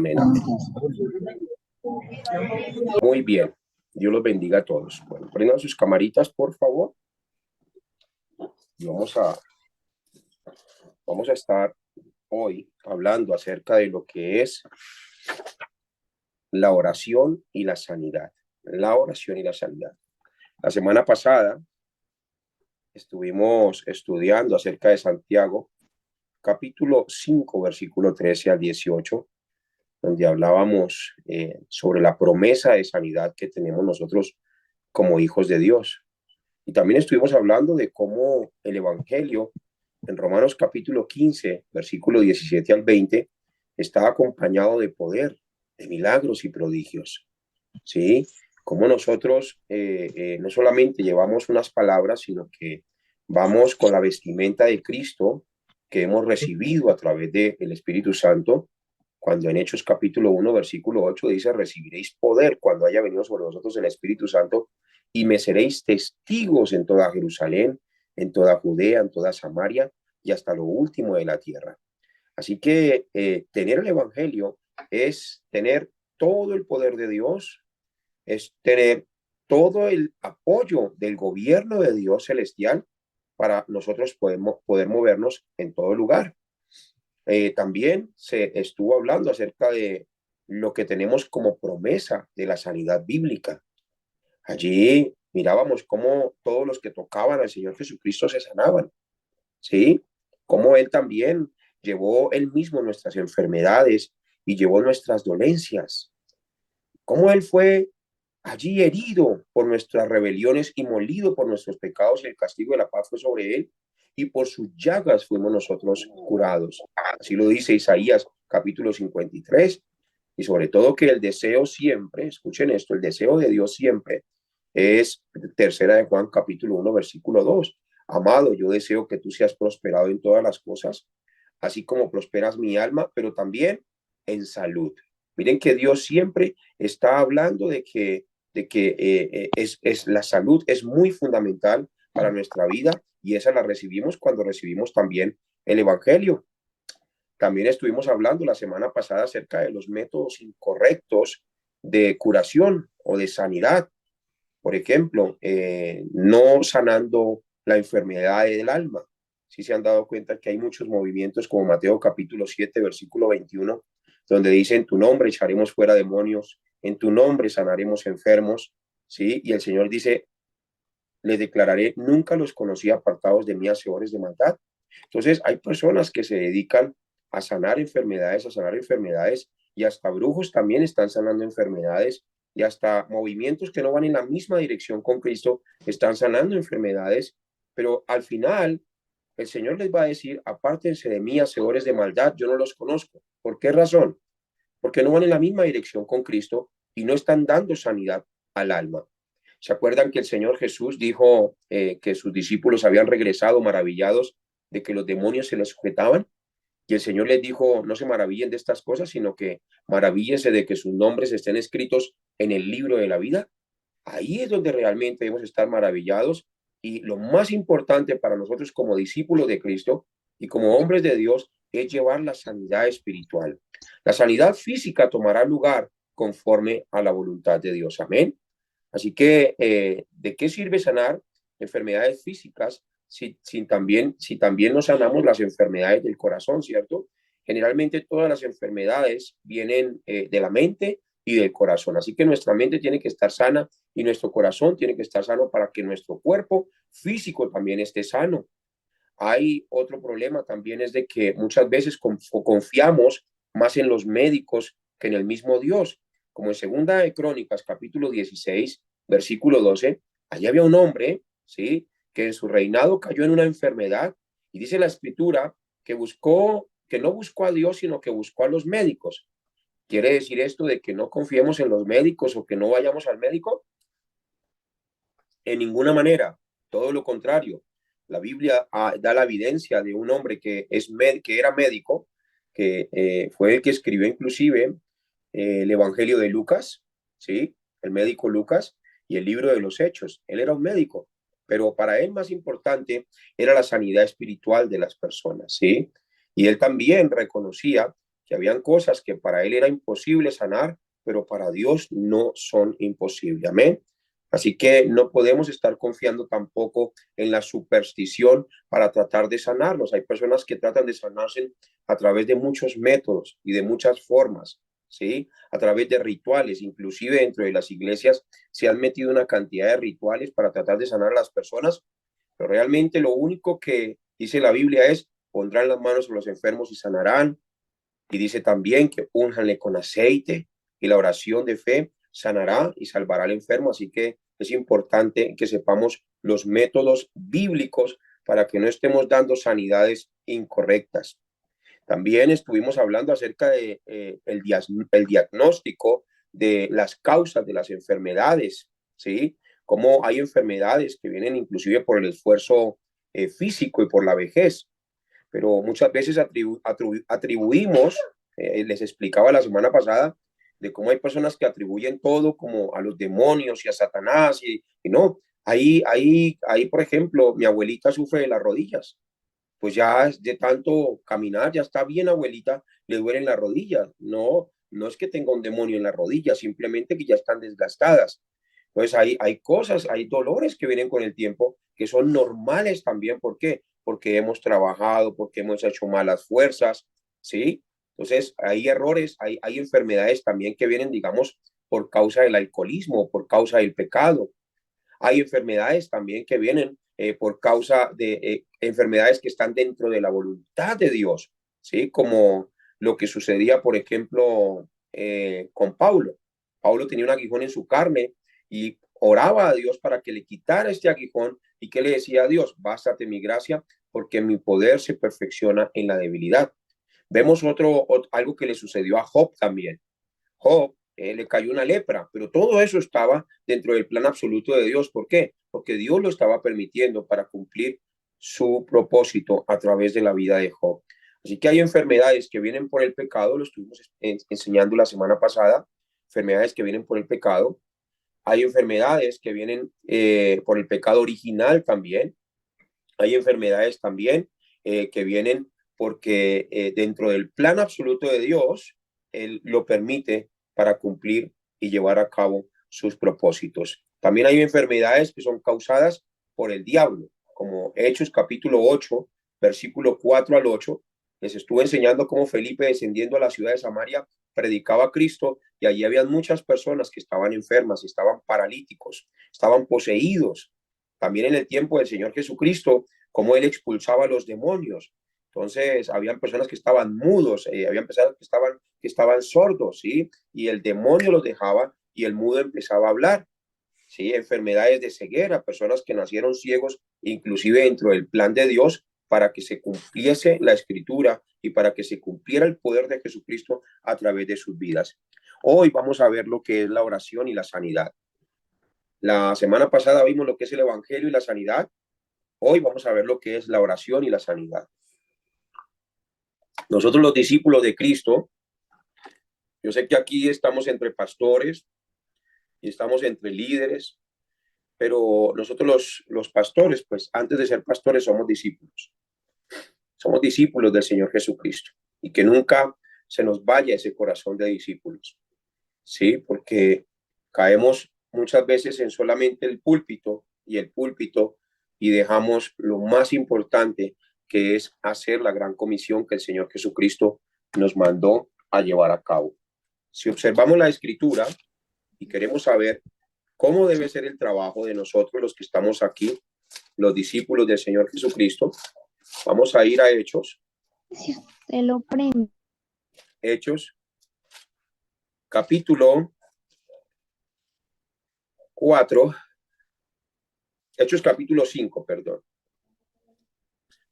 Amén, amén. Muy bien. Dios los bendiga a todos. Bueno, prendan sus camaritas, por favor. Y vamos a estar hoy hablando acerca de lo que es la oración y la sanidad. La oración y la sanidad. La semana pasada estuvimos estudiando acerca de Santiago, capítulo 5, versículo 13 al 18, donde hablábamos sobre la promesa de sanidad que tenemos nosotros como hijos de Dios. Y también estuvimos hablando de cómo el Evangelio en Romanos capítulo 15, versículo 17 al 20, está acompañado de poder, de milagros y prodigios. ¿Sí? Cómo nosotros no solamente llevamos unas palabras, sino que vamos con la vestimenta de Cristo que hemos recibido a través del Espíritu Santo, cuando en Hechos capítulo 1, versículo 8 dice, recibiréis poder cuando haya venido sobre vosotros el Espíritu Santo y me seréis testigos en toda Jerusalén, en toda Judea, en toda Samaria y hasta lo último de la tierra. Así que tener el Evangelio es tener todo el poder de Dios, es tener todo el apoyo del gobierno de Dios celestial para nosotros poder movernos en todo lugar. También se estuvo hablando acerca de lo que tenemos como promesa de la sanidad bíblica. Allí mirábamos cómo todos los que tocaban al Señor Jesucristo se sanaban, ¿sí? Cómo Él también llevó Él mismo nuestras enfermedades y llevó nuestras dolencias. Cómo Él fue allí herido por nuestras rebeliones y molido por nuestros pecados y el castigo de la paz fue sobre Él y por sus llagas fuimos nosotros curados. Así lo dice Isaías capítulo 53. Y sobre todo que el deseo siempre, escuchen esto, el deseo de Dios siempre es tercera de Juan capítulo 1 versículo 2. Amado, yo deseo que tú seas prosperado en todas las cosas, así como prosperas mi alma, pero también en salud. Miren que Dios siempre está hablando de que es la salud es muy fundamental para nuestra vida y esa la recibimos cuando recibimos también el Evangelio. También estuvimos hablando la semana pasada acerca de los métodos incorrectos de curación o de sanidad. Por ejemplo, no sanando la enfermedad del alma. Si se han dado cuenta que hay muchos movimientos como Mateo capítulo 7, versículo 21, donde dice, en tu nombre echaremos fuera demonios, en tu nombre sanaremos enfermos, ¿sí? Y el Señor dice, les declararé, nunca los conocí apartados de mí, hacedores de maldad. Entonces, hay personas que se dedican a sanar enfermedades, y hasta brujos también están sanando enfermedades, y hasta movimientos que no van en la misma dirección con Cristo están sanando enfermedades, pero al final el Señor les va a decir, apártense de mí, hacedores de maldad, yo no los conozco. ¿Por qué razón? Porque no van en la misma dirección con Cristo y no están dando sanidad al alma. ¿Se acuerdan que el Señor Jesús dijo que sus discípulos habían regresado maravillados de que los demonios se les sujetaban? Y el Señor les dijo, no se maravillen de estas cosas, sino que maravíllense de que sus nombres estén escritos en el libro de la vida. Ahí es donde realmente debemos estar maravillados. Y lo más importante para nosotros como discípulos de Cristo y como hombres de Dios es llevar la sanidad espiritual. La sanidad física tomará lugar conforme a la voluntad de Dios. Amén. Así que, ¿de qué sirve sanar enfermedades físicas si también no sanamos las enfermedades del corazón, ¿cierto? Generalmente todas las enfermedades vienen de la mente y del corazón. Así que nuestra mente tiene que estar sana y nuestro corazón tiene que estar sano para que nuestro cuerpo físico también esté sano. Hay otro problema también es de que muchas veces confiamos más en los médicos que en el mismo Dios. Como en Segunda de Crónicas, capítulo 16, versículo 12, allí había un hombre, ¿sí? Que en su reinado cayó en una enfermedad y dice la escritura que no buscó a Dios, sino que buscó a los médicos. ¿Quiere decir esto de que no confiemos en los médicos o que no vayamos al médico? En ninguna manera, todo lo contrario. La Biblia da la evidencia de un hombre que era médico, que fue el que escribió inclusive el Evangelio de Lucas, ¿sí? El médico Lucas y el libro de los Hechos. Él era un médico, pero para él más importante era la sanidad espiritual de las personas, ¿sí? Y él también reconocía que habían cosas que para él era imposible sanar, pero para Dios no son imposibles. Amén. Así que no podemos estar confiando tampoco en la superstición para tratar de sanarnos. Hay personas que tratan de sanarse a través de muchos métodos y de muchas formas, ¿sí? A través de rituales, inclusive dentro de las iglesias se han metido una cantidad de rituales para tratar de sanar a las personas, pero realmente lo único que dice la Biblia es: pondrán las manos sobre los enfermos y sanarán. Y dice también que únjanle con aceite y la oración de fe sanará y salvará al enfermo. Así que es importante que sepamos los métodos bíblicos para que no estemos dando sanidades incorrectas. También estuvimos hablando acerca de el diagnóstico de las causas de las enfermedades, ¿sí? Cómo hay enfermedades que vienen inclusive por el esfuerzo físico y por la vejez, pero muchas veces atribuimos, les explicaba la semana pasada, de cómo hay personas que atribuyen todo como a los demonios y a Satanás, y no, ahí, por ejemplo, mi abuelita sufre de las rodillas, pues ya de tanto caminar, ya está bien abuelita, le duelen las rodillas, no, no es que tenga un demonio en las rodillas, simplemente que ya están desgastadas. Entonces hay cosas, hay dolores que vienen con el tiempo que son normales también. ¿Por qué? Porque hemos trabajado, porque hemos hecho malas fuerzas, ¿sí? Entonces hay errores, hay enfermedades también que vienen, digamos, por causa del alcoholismo, por causa del pecado. Hay enfermedades también que vienen por causa de enfermedades que están dentro de la voluntad de Dios, ¿sí? Como lo que sucedía, por ejemplo, con Pablo. Pablo tenía un aguijón en su carne y oraba a Dios para que le quitara este aguijón, y que le decía a Dios: bástate mi gracia, porque mi poder se perfecciona en la debilidad. Vemos algo que le sucedió a Job también. Job le cayó una lepra, pero todo eso estaba dentro del plan absoluto de Dios. ¿Por qué? Porque Dios lo estaba permitiendo para cumplir su propósito a través de la vida de Job. Así que hay enfermedades que vienen por el pecado, lo estuvimos enseñando la semana pasada, enfermedades que vienen por el pecado. Hay enfermedades que vienen por el pecado original también. Hay enfermedades también que vienen porque dentro del plan absoluto de Dios, Él lo permite para cumplir y llevar a cabo sus propósitos. También hay enfermedades que son causadas por el diablo, como Hechos capítulo 8, versículo 4 al 8. Les estuve enseñando cómo Felipe, descendiendo a la ciudad de Samaria, predicaba a Cristo, y allí habían muchas personas que estaban enfermas, estaban paralíticos, estaban poseídos. También en el tiempo del Señor Jesucristo, cómo él expulsaba a los demonios. Entonces, habían personas que estaban mudos, habían personas que estaban sordos, ¿sí? Y el demonio los dejaba y el mudo empezaba a hablar, ¿sí? Enfermedades de ceguera, personas que nacieron ciegos, inclusive dentro del plan de Dios, para que se cumpliese la escritura y para que se cumpliera el poder de Jesucristo a través de sus vidas. Hoy vamos a ver lo que es la oración y la sanidad. La semana pasada vimos lo que es el evangelio y la sanidad. Hoy vamos a ver lo que es la oración y la sanidad. Nosotros los discípulos de Cristo, yo sé que aquí estamos entre pastores y estamos entre líderes, pero nosotros los pastores, pues antes de ser pastores somos discípulos. Somos discípulos del Señor Jesucristo, y que nunca se nos vaya ese corazón de discípulos, ¿sí? Porque caemos muchas veces en solamente el púlpito y dejamos lo más importante, que es hacer la gran comisión que el Señor Jesucristo nos mandó a llevar a cabo. Si observamos la escritura y queremos saber cómo debe ser el trabajo de nosotros los que estamos aquí, los discípulos del Señor Jesucristo, vamos a ir a Se lo prendo. Hechos capítulo 4, Hechos capítulo 5, perdón,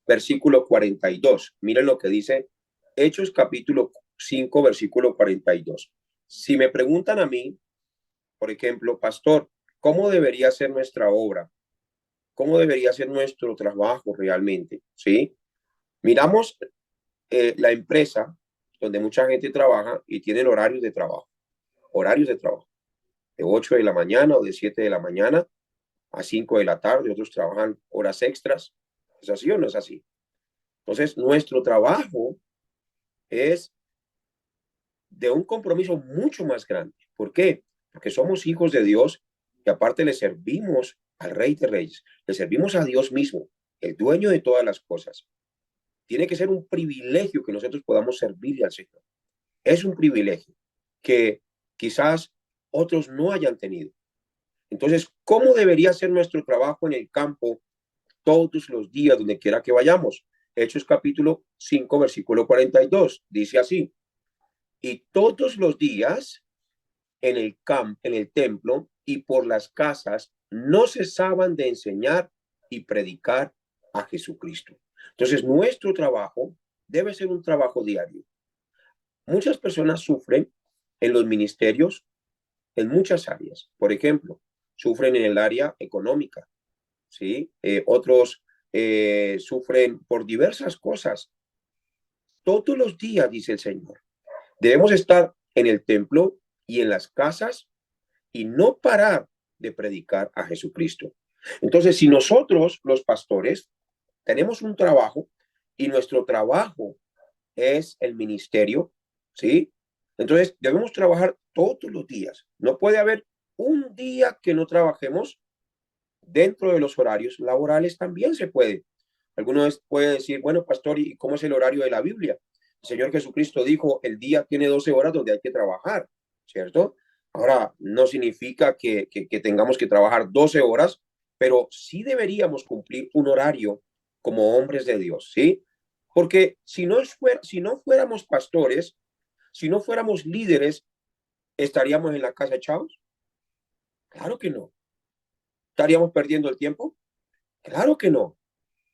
versículo 42. Miren lo que dice Hechos capítulo 5, versículo 42. Si me preguntan a mí, por ejemplo, pastor, ¿cómo debería ser nuestra obra? ¿Cómo debería ser nuestro trabajo realmente? ¿Sí? Miramos la empresa donde mucha gente trabaja y tienen horarios de trabajo, de 8 de la mañana o de 7 de la mañana a 5 de la tarde, otros trabajan horas extras. ¿Es así o no es así? Entonces, nuestro trabajo es de un compromiso mucho más grande. ¿Por qué? Porque somos hijos de Dios y aparte le servimos al Rey de Reyes, le servimos a Dios mismo, el dueño de todas las cosas. Tiene que ser un privilegio que nosotros podamos servirle al Señor. Es un privilegio que quizás otros no hayan tenido. Entonces, ¿cómo debería ser nuestro trabajo en el campo todos los días, donde quiera que vayamos? Hechos capítulo 5, versículo 42, dice así: y todos los días en el templo y por las casas no cesaban de enseñar y predicar a Jesucristo. Entonces, nuestro trabajo debe ser un trabajo diario. Muchas personas sufren en los ministerios en muchas áreas. Por ejemplo, sufren en el área económica, ¿sí? Otros sufren por diversas cosas. Todos los días, dice el Señor, debemos estar en el templo y en las casas y no parar de predicar a Jesucristo. Entonces, si nosotros, los pastores, tenemos un trabajo y nuestro trabajo es el ministerio, ¿sí? Entonces, debemos trabajar todos los días. No puede haber un día que no trabajemos dentro de los horarios laborales, también se puede. Algunos puede decir, bueno, pastor, ¿y cómo es el horario de la Biblia? El Señor Jesucristo dijo, el día tiene 12 horas donde hay que trabajar, ¿cierto? Ahora, no significa que tengamos que trabajar 12 horas, pero sí deberíamos cumplir un horario como hombres de Dios, ¿sí? Porque si no fuéramos pastores, si no fuéramos líderes, ¿estaríamos en la casa echados? Claro que no. ¿Estaríamos perdiendo el tiempo? Claro que no.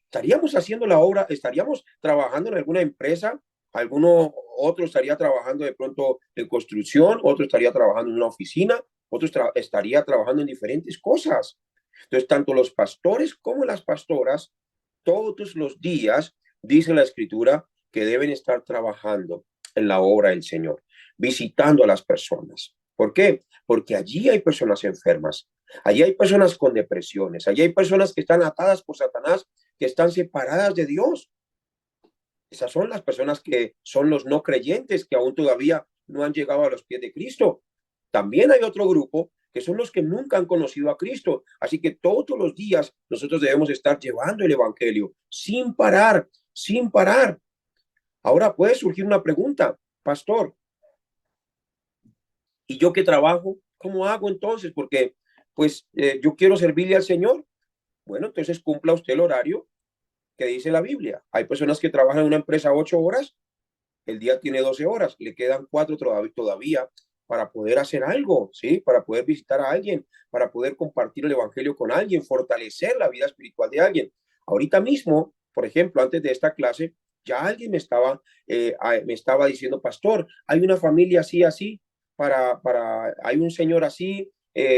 Estaríamos haciendo la obra, estaríamos trabajando en alguna empresa, alguno otro estaría trabajando de pronto en construcción, otro estaría trabajando en una oficina, otro estaría trabajando en diferentes cosas. Entonces, tanto los pastores como las pastoras, todos los días, dice la Escritura, que deben estar trabajando en la obra del Señor, visitando a las personas. ¿Por qué? Porque allí hay personas enfermas, allí hay personas con depresiones, allí hay personas que están atadas por Satanás, que están separadas de Dios. Esas son las personas que son los no creyentes, que aún todavía no han llegado a los pies de Cristo. También hay otro grupo que son los que nunca han conocido a Cristo. Así que todos los días nosotros debemos estar llevando el evangelio sin parar, sin parar. Ahora puede surgir una pregunta, pastor, ¿y yo qué trabajo? ¿Cómo hago entonces? Porque pues yo quiero servirle al Señor. Bueno, entonces cumpla usted el horario que dice la Biblia. Hay personas que trabajan en una empresa 8 horas, el día tiene 12 horas, le quedan 4 todavía para poder hacer algo, ¿sí? Para poder visitar a alguien, para poder compartir el evangelio con alguien, fortalecer la vida espiritual de alguien. Ahorita mismo, por ejemplo, antes de esta clase, ya alguien me estaba diciendo, pastor, hay una familia así, así, hay un señor así,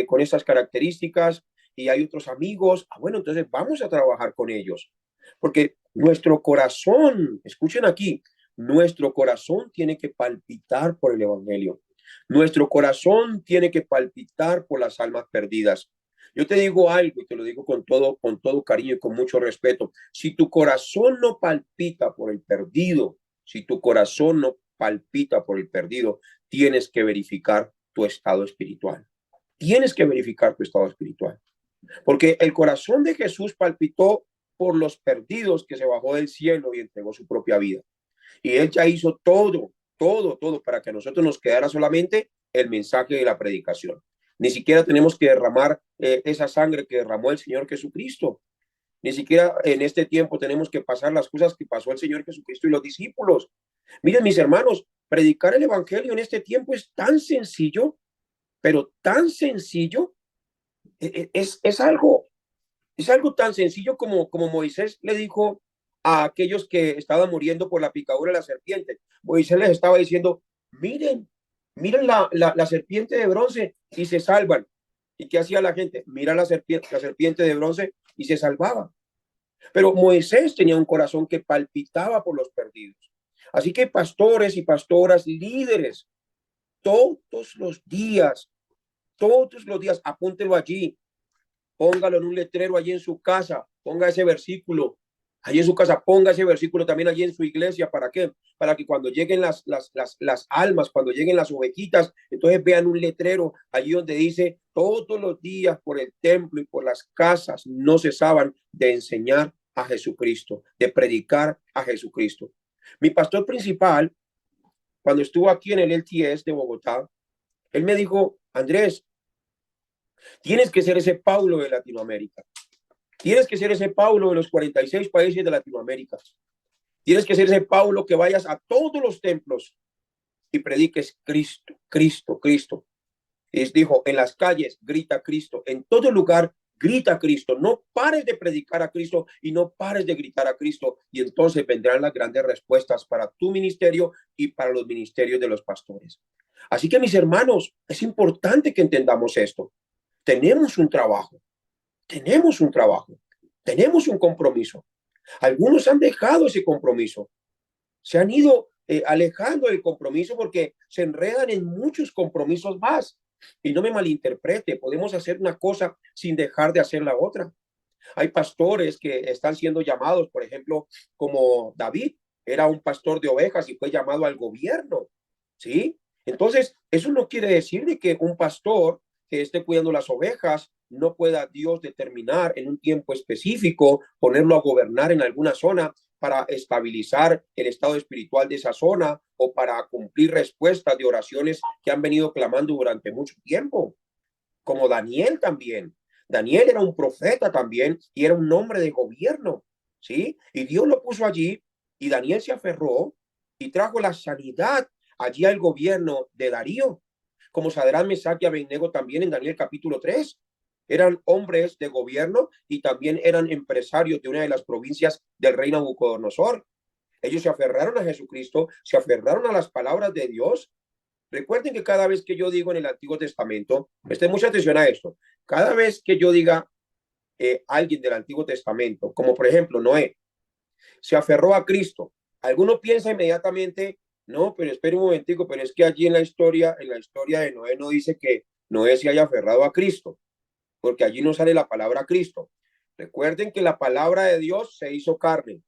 con estas características, y hay otros amigos. Bueno, entonces vamos a trabajar con ellos. Porque nuestro corazón, escuchen aquí, nuestro corazón tiene que palpitar por el evangelio. Nuestro corazón tiene que palpitar por las almas perdidas. Yo te digo algo y te lo digo con todo cariño y con mucho respeto. Si tu corazón no palpita por el perdido, si tu corazón no palpita por el perdido, tienes que verificar tu estado espiritual. Tienes que verificar tu estado espiritual. Porque el corazón de Jesús palpitó por los perdidos, que se bajó del cielo y entregó su propia vida. Y él ya hizo todo para que a nosotros nos quedara solamente el mensaje de la predicación. Ni siquiera tenemos que derramar esa sangre que derramó el Señor Jesucristo. Ni siquiera en este tiempo tenemos que pasar las cosas que pasó el Señor Jesucristo y los discípulos. Miren, mis hermanos, predicar el evangelio en este tiempo es tan sencillo, pero tan sencillo. Es algo tan sencillo como Moisés le dijo a aquellos que estaban muriendo por la picadura de la serpiente. Moisés les estaba diciendo, miren la serpiente de bronce y se salvan. ¿Y qué hacía la gente? Mira la serpiente de bronce y se salvaba. Pero Moisés tenía un corazón que palpitaba por los perdidos. Así que pastores y pastoras, líderes, todos todos los días, apúntelo allí, póngalo en un letrero allí en su casa, ponga ese versículo. allí en su casa, ponga ese versículo también allí en su iglesia. ¿Para qué? Para que cuando lleguen las almas, cuando lleguen las ovejitas, entonces vean un letrero allí donde dice: todos los días por el templo y por las casas no cesaban de enseñar a Jesucristo, de predicar a Jesucristo. Mi pastor principal, cuando estuvo aquí en el LTS de Bogotá, él me dijo: Andrés, tienes que ser ese Paulo de Latinoamérica. Tienes que ser ese Paulo de los 46 países de Latinoamérica. Tienes que ser ese Paulo que vayas a todos los templos y prediques Cristo, Cristo, Cristo. Y dijo: en las calles grita Cristo, en todo lugar grita Cristo. No pares de predicar a Cristo y no pares de gritar a Cristo, y entonces vendrán las grandes respuestas para tu ministerio y para los ministerios de los pastores. Así que, mis hermanos, es importante que entendamos esto. Tenemos un trabajo, tenemos un trabajo, tenemos un compromiso. Algunos han dejado ese compromiso, se han ido alejando del compromiso porque se enredan en muchos compromisos más. Y no me malinterprete, podemos hacer una cosa sin dejar de hacer la otra. Hay pastores que están siendo llamados, por ejemplo, como David, era un pastor de ovejas y fue llamado al gobierno, ¿sí? Entonces, eso no quiere decir de que un pastor que esté cuidando las ovejas no pueda Dios determinar en un tiempo específico, ponerlo a gobernar en alguna zona para estabilizar el estado espiritual de esa zona o para cumplir respuestas de oraciones que han venido clamando durante mucho tiempo, como Daniel también. Daniel era un profeta también y era un hombre de gobierno, ¿sí? Y Dios lo puso allí y Daniel se aferró y trajo la sanidad allí al gobierno de Darío, como Sadrach, Mesach y Abednego también en Daniel capítulo 3. Eran hombres de gobierno y también eran empresarios de una de las provincias del rey Nabucodonosor. Ellos se aferraron a Jesucristo, se aferraron a las palabras de Dios. Recuerden que cada vez que yo digo en el Antiguo Testamento, presten mucha atención a esto, cada vez que yo diga alguien del Antiguo Testamento, como por ejemplo Noé, se aferró a Cristo, alguno piensa inmediatamente: no, pero espere un momentico, pero es que allí en la historia de Noé no dice que Noé se haya aferrado a Cristo, porque allí no sale la palabra Cristo. Recuerden que la palabra de Dios se hizo carne,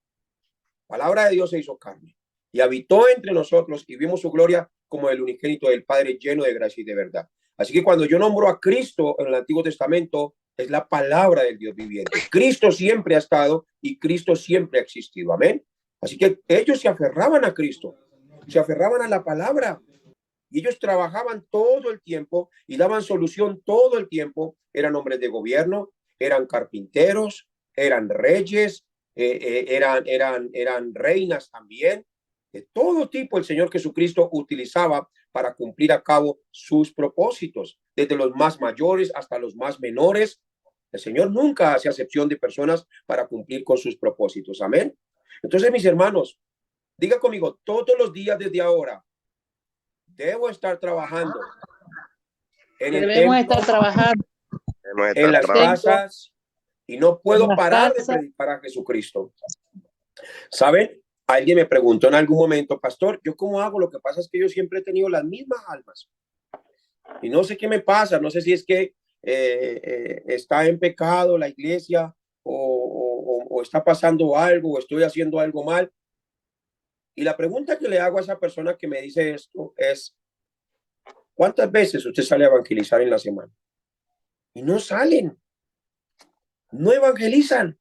palabra de Dios se hizo carne y habitó entre nosotros y vimos su gloria como el unigénito del Padre, lleno de gracia y de verdad. Así que cuando yo nombro a Cristo en el Antiguo Testamento, es la palabra del Dios viviente. Cristo siempre ha estado y Cristo siempre ha existido. Amén. Así que ellos se aferraban a Cristo, se aferraban a la palabra y ellos trabajaban todo el tiempo y daban solución todo el tiempo. Eran hombres de gobierno, eran carpinteros, eran reyes, eran reinas también. De todo tipo el Señor Jesucristo utilizaba para cumplir a cabo sus propósitos, desde los más mayores hasta los más menores. El Señor nunca hace acepción de personas para cumplir con sus propósitos. Amén. Entonces, mis hermanos, diga conmigo: todos los días desde ahora debo estar trabajando en el Debemos templo, estar trabajando en las casas, y no puedo parar de casas. predicar a Jesucristo. ¿Saben? Alguien me preguntó en algún momento: pastor, ¿yo cómo hago? Lo que pasa es que yo siempre he tenido las mismas almas y no sé qué me pasa, no sé si es que está en pecado la iglesia o está pasando algo o estoy haciendo algo mal. Y la pregunta que le hago a esa persona que me dice esto es: ¿cuántas veces usted sale a evangelizar en la semana? Y no salen, no evangelizan,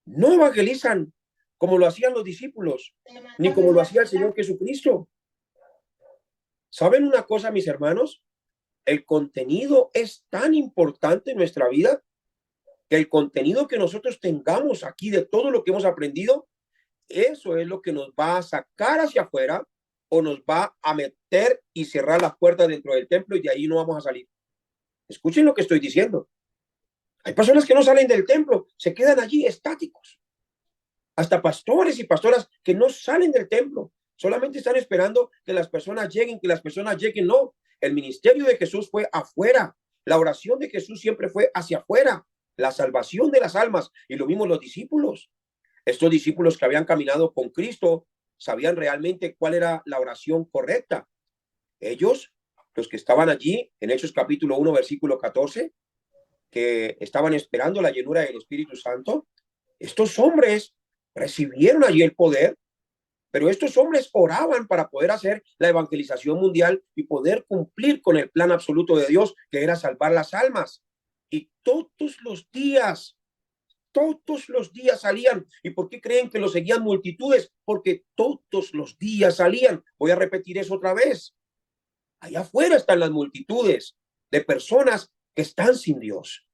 no evangelizan como lo hacían los discípulos, ni como lo hacía el Señor Jesucristo. ¿Saben una cosa, mis hermanos? El contenido es tan importante en nuestra vida que el contenido que nosotros tengamos aquí de todo lo que hemos aprendido, eso es lo que nos va a sacar hacia afuera o nos va a meter y cerrar las puertas dentro del templo y de ahí no vamos a salir. Escuchen lo que estoy diciendo. Hay personas que no salen del templo, se quedan allí estáticos. Hasta pastores y pastoras que no salen del templo, solamente están esperando que las personas lleguen, No, el ministerio de Jesús fue afuera. La oración de Jesús siempre fue hacia afuera. La salvación de las almas. Y lo mismo los discípulos. Estos discípulos que habían caminado con Cristo sabían realmente cuál era la oración correcta. Ellos, los que estaban allí en Hechos capítulo 1, versículo 14, que estaban esperando la llenura del Espíritu Santo, Estos hombres recibieron allí el poder, pero estos hombres oraban para poder hacer la evangelización mundial y poder cumplir con el plan absoluto de Dios, que era salvar las almas. Y todos los días salían. ¿Y por qué creen que lo seguían multitudes? Porque todos los días salían. Voy a repetir eso otra vez. Allá afuera están las multitudes de personas que están sin Dios.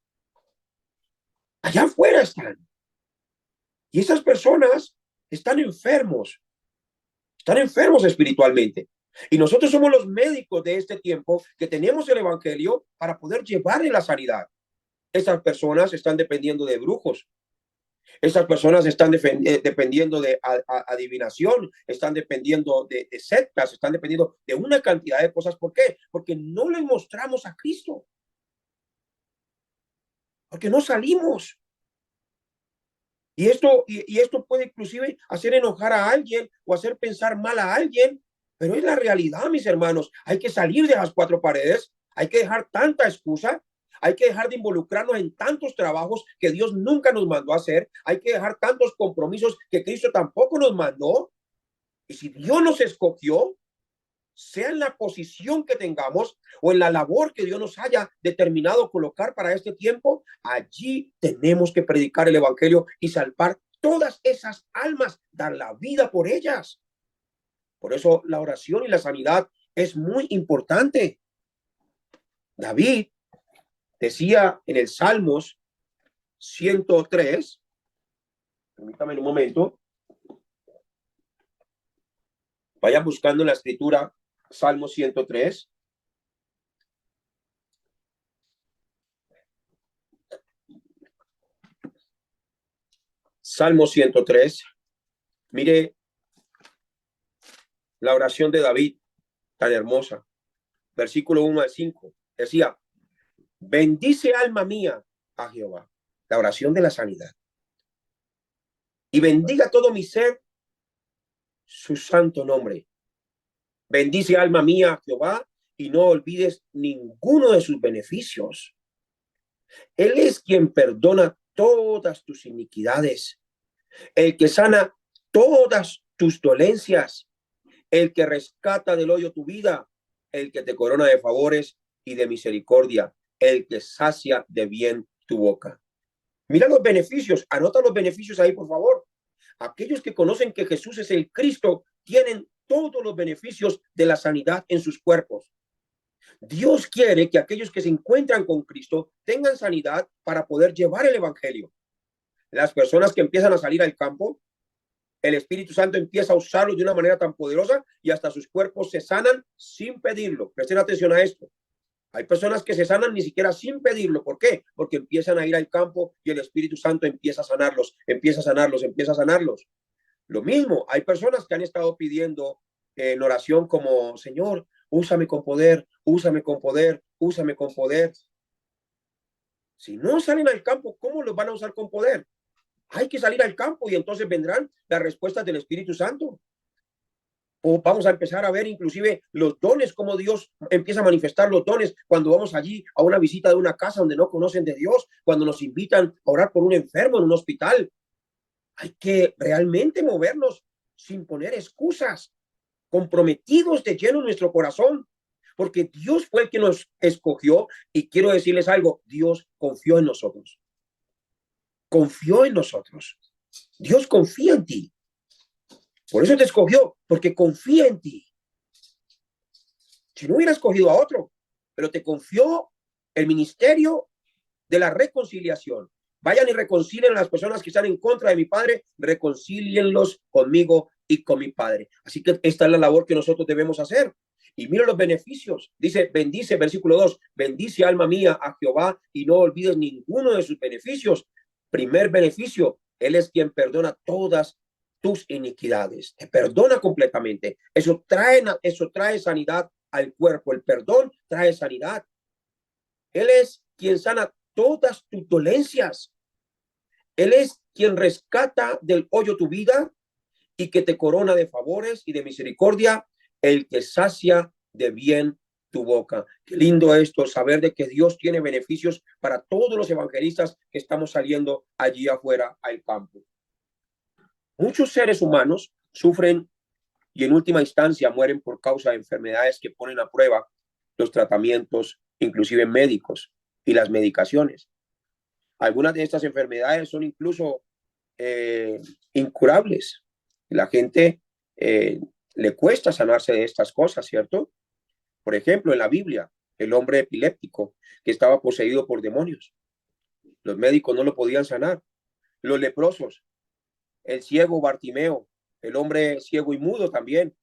Allá afuera están. Y esas personas están enfermos espiritualmente. Y nosotros somos los médicos de este tiempo que tenemos el evangelio para poder llevarle la sanidad. Esas personas están dependiendo de brujos. Esas personas están dependiendo de adivinación, están dependiendo de sectas, están dependiendo de una cantidad de cosas. ¿Por qué? Porque no les mostramos a Cristo. Porque no salimos. Y esto puede inclusive hacer enojar a alguien o hacer pensar mal a alguien, pero es la realidad, mis hermanos. Hay que salir de las cuatro paredes, hay que dejar tanta excusa, hay que dejar de involucrarnos en tantos trabajos que Dios nunca nos mandó a hacer, hay que dejar tantos compromisos que Cristo tampoco nos mandó. Y si Dios nos escogió, sea en la posición que tengamos o en la labor que Dios nos haya determinado colocar para este tiempo, allí tenemos que predicar el evangelio y salvar todas esas almas, dar la vida por ellas. Por eso la oración y la sanidad es muy importante. David decía en el Salmos 103, permítame un momento, vaya buscando en la escritura Salmo 103. Salmo 103. Mire la oración de David, tan hermosa. Versículo 1 al 5. Decía, bendice alma mía a Jehová. La oración de la sanidad. Y bendiga todo mi ser su santo nombre. Bendice alma mía a Jehová y no olvides ninguno de sus beneficios. Él es quien perdona todas tus iniquidades, el que sana todas tus dolencias, el que rescata del hoyo tu vida, el que te corona de favores y de misericordia, el que sacia de bien tu boca. Mira los beneficios, anota los beneficios ahí, por favor. Aquellos que conocen que Jesús es el Cristo tienen todos los beneficios de la sanidad en sus cuerpos. Dios quiere que aquellos que se encuentran con Cristo tengan sanidad para poder llevar el evangelio. Las personas que empiezan a salir al campo, el Espíritu Santo empieza a usarlos de una manera tan poderosa y hasta sus cuerpos se sanan sin pedirlo. Presten atención a esto. Hay personas que se sanan ni siquiera sin pedirlo. ¿Por qué? Porque empiezan a ir al campo y el Espíritu Santo empieza a sanarlos, empieza a sanarlos, empieza a sanarlos. Lo mismo, hay personas que han estado pidiendo en oración como, Señor, úsame con poder, úsame con poder, úsame con poder. Si no salen al campo, ¿cómo los van a usar con poder? Hay que salir al campo y entonces vendrán las respuestas del Espíritu Santo. O vamos a empezar a ver inclusive los dones, cómo Dios empieza a manifestar los dones cuando vamos allí a una visita de una casa donde no conocen de Dios, cuando nos invitan a orar por un enfermo en un hospital. Hay que realmente movernos sin poner excusas, comprometidos de lleno en nuestro corazón, porque Dios fue el que nos escogió y quiero decirles algo, Dios confió en nosotros. Confió en nosotros. Dios confía en ti. Por eso te escogió, porque confía en ti. Si no hubiera escogido a otro, pero te confió el ministerio de la reconciliación. Vayan y reconcilien a las personas que están en contra de mi Padre, reconcílienlos conmigo y con mi Padre. Así que esta es la labor que nosotros debemos hacer. Y mira los beneficios. Dice, bendice, versículo 2, bendice alma mía a Jehová y no olvides ninguno de sus beneficios. Primer beneficio, Él es quien perdona todas tus iniquidades. Te perdona completamente. Eso trae sanidad al cuerpo. El perdón trae sanidad. Él es quien sana todas tus dolencias. Él es quien rescata del hoyo tu vida y que te corona de favores y de misericordia, el que sacia de bien tu boca. Qué lindo esto, saber de que Dios tiene beneficios para todos los evangelistas que estamos saliendo allí afuera al campo. Muchos seres humanos sufren y en última instancia mueren por causa de enfermedades que ponen a prueba los tratamientos, inclusive médicos y las medicaciones. Algunas de estas enfermedades son incluso incurables. La gente le cuesta sanarse de estas cosas, ¿cierto? Por ejemplo, en la Biblia, el hombre epiléptico que estaba poseído por demonios. Los médicos no lo podían sanar. Los leprosos, el ciego Bartimeo, el hombre ciego y mudo también,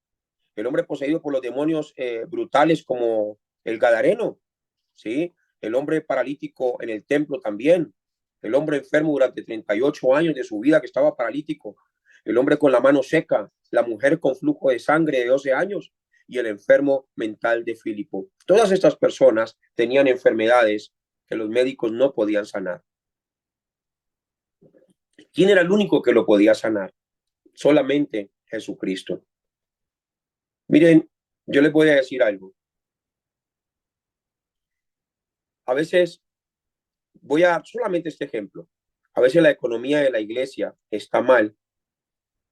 el hombre poseído por los demonios brutales como el Gadareno, ¿sí? El hombre paralítico en el templo también, el hombre enfermo durante 38 años de su vida que estaba paralítico, el hombre con la mano seca, la mujer con flujo de sangre de 12 años y el enfermo mental de Filipo. Todas estas personas tenían enfermedades que los médicos no podían sanar. ¿Quién era el único que lo podía sanar? Solamente Jesucristo. Miren, yo les voy a decir algo. A veces, voy a dar solamente este ejemplo. A veces la economía de la iglesia está mal.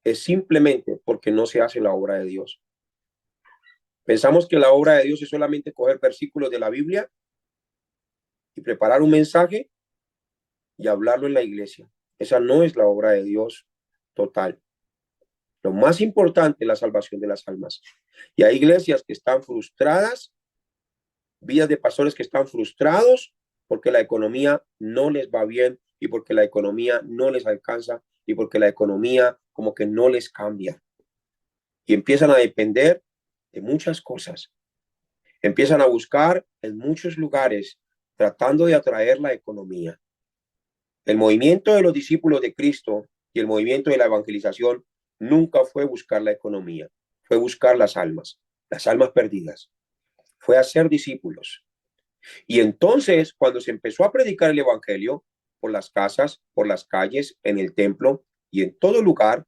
Es simplemente porque no se hace la obra de Dios. Pensamos que la obra de Dios es solamente coger versículos de la Biblia y preparar un mensaje y hablarlo en la iglesia. Esa no es la obra de Dios total. Lo más importante es la salvación de las almas. Y hay iglesias que están frustradas, vidas de pastores que están frustrados porque la economía no les va bien y porque la economía no les alcanza y porque la economía como que no les cambia. Y empiezan a depender de muchas cosas. Empiezan a buscar en muchos lugares tratando de atraer la economía. El movimiento de los discípulos de Cristo y el movimiento de la evangelización nunca fue buscar la economía, fue buscar las almas perdidas, fue hacer discípulos. Y entonces, cuando se empezó a predicar el evangelio por las casas, por las calles, en el templo y en todo lugar,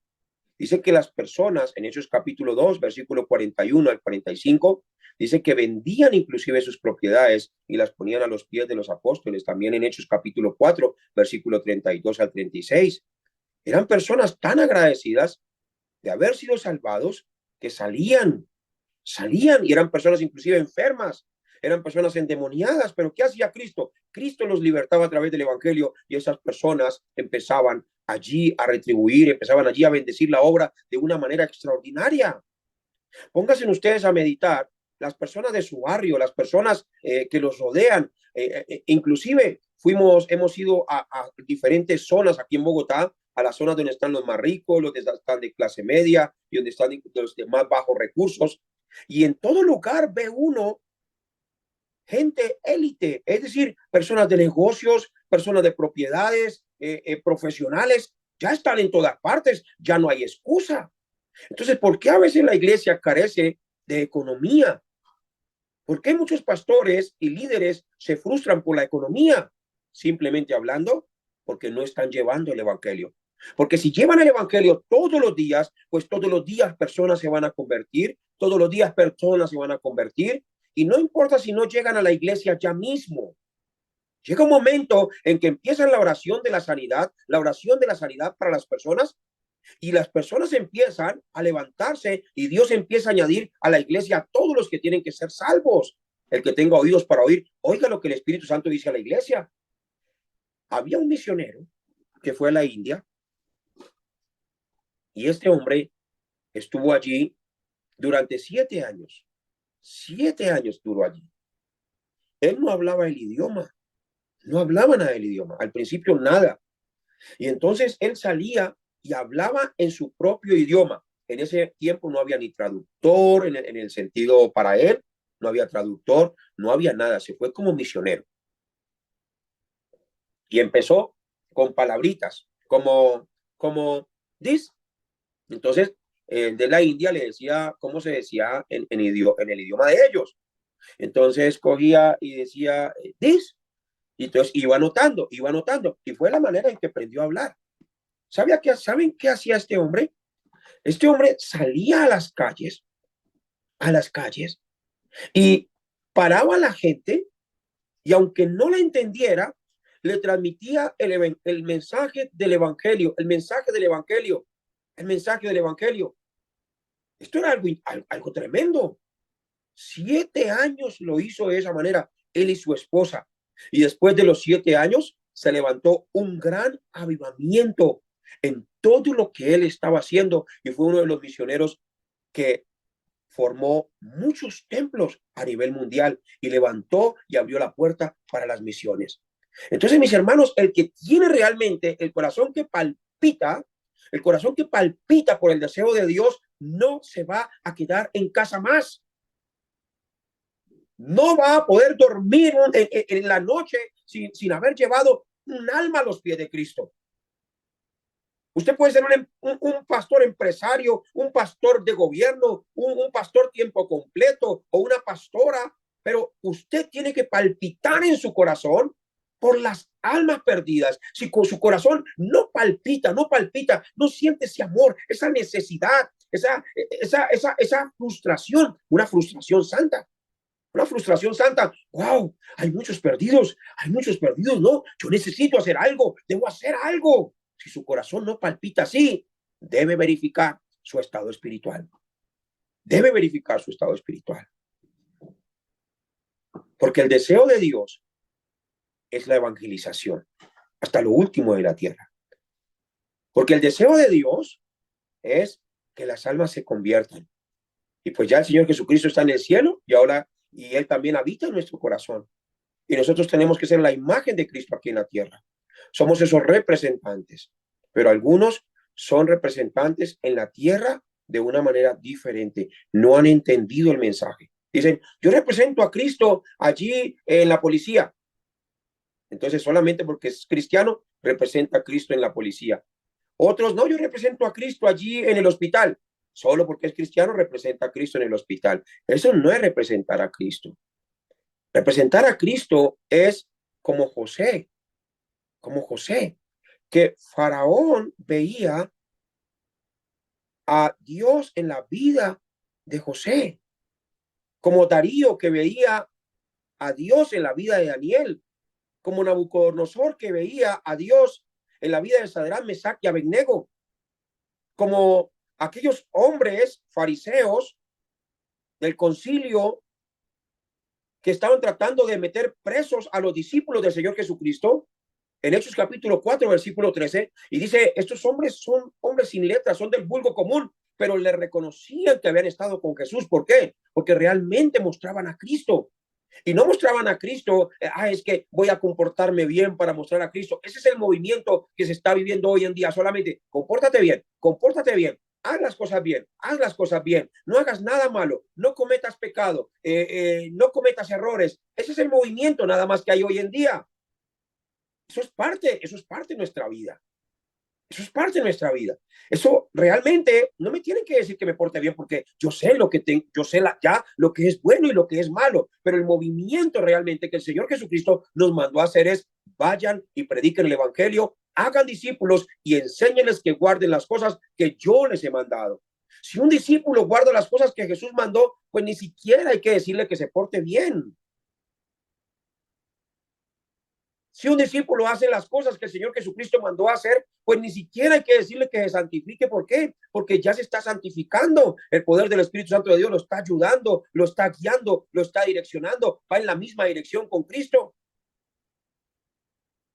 dice que las personas, en Hechos capítulo 2, versículo 41 al 45, dice que vendían inclusive sus propiedades y las ponían a los pies de los apóstoles. También en Hechos capítulo 4, versículo 32 al 36. Eran personas tan agradecidas de haber sido salvados que salían y eran personas inclusive enfermas, eran personas endemoniadas, pero ¿qué hacía Cristo? Cristo los libertaba a través del evangelio y esas personas empezaban allí a retribuir, empezaban allí a bendecir la obra de una manera extraordinaria. Pónganse ustedes a meditar las personas de su barrio, las personas que los rodean, inclusive hemos ido a diferentes zonas aquí en Bogotá, a las zonas donde están los más ricos, los que están de clase media y donde están los de más bajos recursos. Y en todo lugar ve uno gente élite, es decir, personas de negocios, personas de propiedades, profesionales, ya están en todas partes, ya no hay excusa. Entonces, ¿por qué a veces la iglesia carece de economía? ¿Por qué muchos pastores y líderes se frustran por la economía? Simplemente hablando, porque no están llevando el evangelio. Porque si llevan el evangelio todos los días, pues todos los días personas se van a convertir, todos los días personas se van a convertir, y no importa si no llegan a la iglesia ya mismo. Llega un momento en que empiezan la oración de la sanidad para las personas, y las personas empiezan a levantarse y Dios empieza a añadir a la iglesia a todos los que tienen que ser salvos. El que tenga oídos para oír, oiga lo que el Espíritu Santo dice a la iglesia. Había un misionero que fue a la India y este hombre estuvo allí durante 7 años. 7 años duró allí. Él no hablaba el idioma, no hablaba nada del idioma, al principio nada. Y entonces él salía y hablaba en su propio idioma. En ese tiempo no había ni traductor en el sentido para él, no había traductor, no había nada, se fue como misionero. Y empezó con palabritas, como this. Entonces, el de la India le decía cómo se decía en el idioma de ellos. Entonces cogía y decía this. Y entonces iba anotando, y fue la manera en que aprendió a hablar. ¿Saben qué hacía este hombre? Este hombre salía a las calles, y paraba a la gente y aunque no la entendiera, le transmitía el mensaje del evangelio, el mensaje del evangelio, el mensaje del evangelio. Esto era algo tremendo. 7 años lo hizo de esa manera, él y su esposa. Y después de los 7 años se levantó un gran avivamiento en todo lo que él estaba haciendo y fue uno de los misioneros que formó muchos templos a nivel mundial y levantó y abrió la puerta para las misiones. Entonces, mis hermanos, el que tiene realmente el corazón que palpita, el corazón que palpita por el deseo de Dios, no se va a quedar en casa más. No va a poder dormir en la noche sin haber llevado un alma a los pies de Cristo. Usted puede ser un pastor empresario, un pastor de gobierno, un pastor tiempo completo o una pastora, pero usted tiene que palpitar en su corazón por las almas perdidas. Si con su corazón no palpita, no siente ese amor, esa necesidad, esa frustración, una frustración santa. Una frustración santa. Wow, hay muchos perdidos, no, yo necesito hacer algo, debo hacer algo. Si su corazón no palpita así, debe verificar su estado espiritual. Debe verificar su estado espiritual. Porque el deseo de Dios es la evangelización hasta lo último de la tierra. Porque el deseo de Dios es que las almas se conviertan. Y pues ya el Señor Jesucristo está en el cielo y Él también habita en nuestro corazón. Y nosotros tenemos que ser la imagen de Cristo aquí en la tierra. Somos esos representantes, pero algunos son representantes en la tierra de una manera diferente. No han entendido el mensaje. Dicen, yo represento a Cristo allí en la policía. Entonces, solamente porque es cristiano, representa a Cristo en la policía. Otros, no, yo represento a Cristo allí en el hospital. Solo porque es cristiano, representa a Cristo en el hospital. Eso no es representar a Cristo. Representar a Cristo es como José, que Faraón veía a Dios en la vida de José, como Darío que veía a Dios en la vida de Daniel, como Nabucodonosor que veía a Dios en la vida de Sadrach, Mesach y Abednego, como aquellos hombres fariseos del concilio que estaban tratando de meter presos a los discípulos del Señor Jesucristo, en Hechos capítulo 4, versículo 13, y dice, estos hombres son hombres sin letras, son del vulgo común, pero le reconocían que habían estado con Jesús. ¿Por qué? Porque realmente mostraban a Cristo. Y no mostraban a Cristo, es que voy a comportarme bien para mostrar a Cristo. Ese es el movimiento que se está viviendo hoy en día. Solamente compórtate bien, haz las cosas bien, no hagas nada malo, no cometas pecado, no cometas errores. Ese es el movimiento nada más que hay hoy en día. Eso es parte de nuestra vida. Eso es parte de nuestra vida. Eso realmente no me tienen que decir que me porte bien porque yo sé lo que tengo, yo sé ya lo que es bueno y lo que es malo, pero el movimiento realmente que el Señor Jesucristo nos mandó a hacer es vayan y prediquen el evangelio, hagan discípulos y enséñenles que guarden las cosas que yo les he mandado. Si un discípulo guarda las cosas que Jesús mandó, pues ni siquiera hay que decirle que se porte bien. Si un discípulo hace las cosas que el Señor Jesucristo mandó a hacer, pues ni siquiera hay que decirle que se santifique. ¿Por qué? Porque ya se está santificando. El poder del Espíritu Santo de Dios lo está ayudando, lo está guiando, lo está direccionando. Va en la misma dirección con Cristo.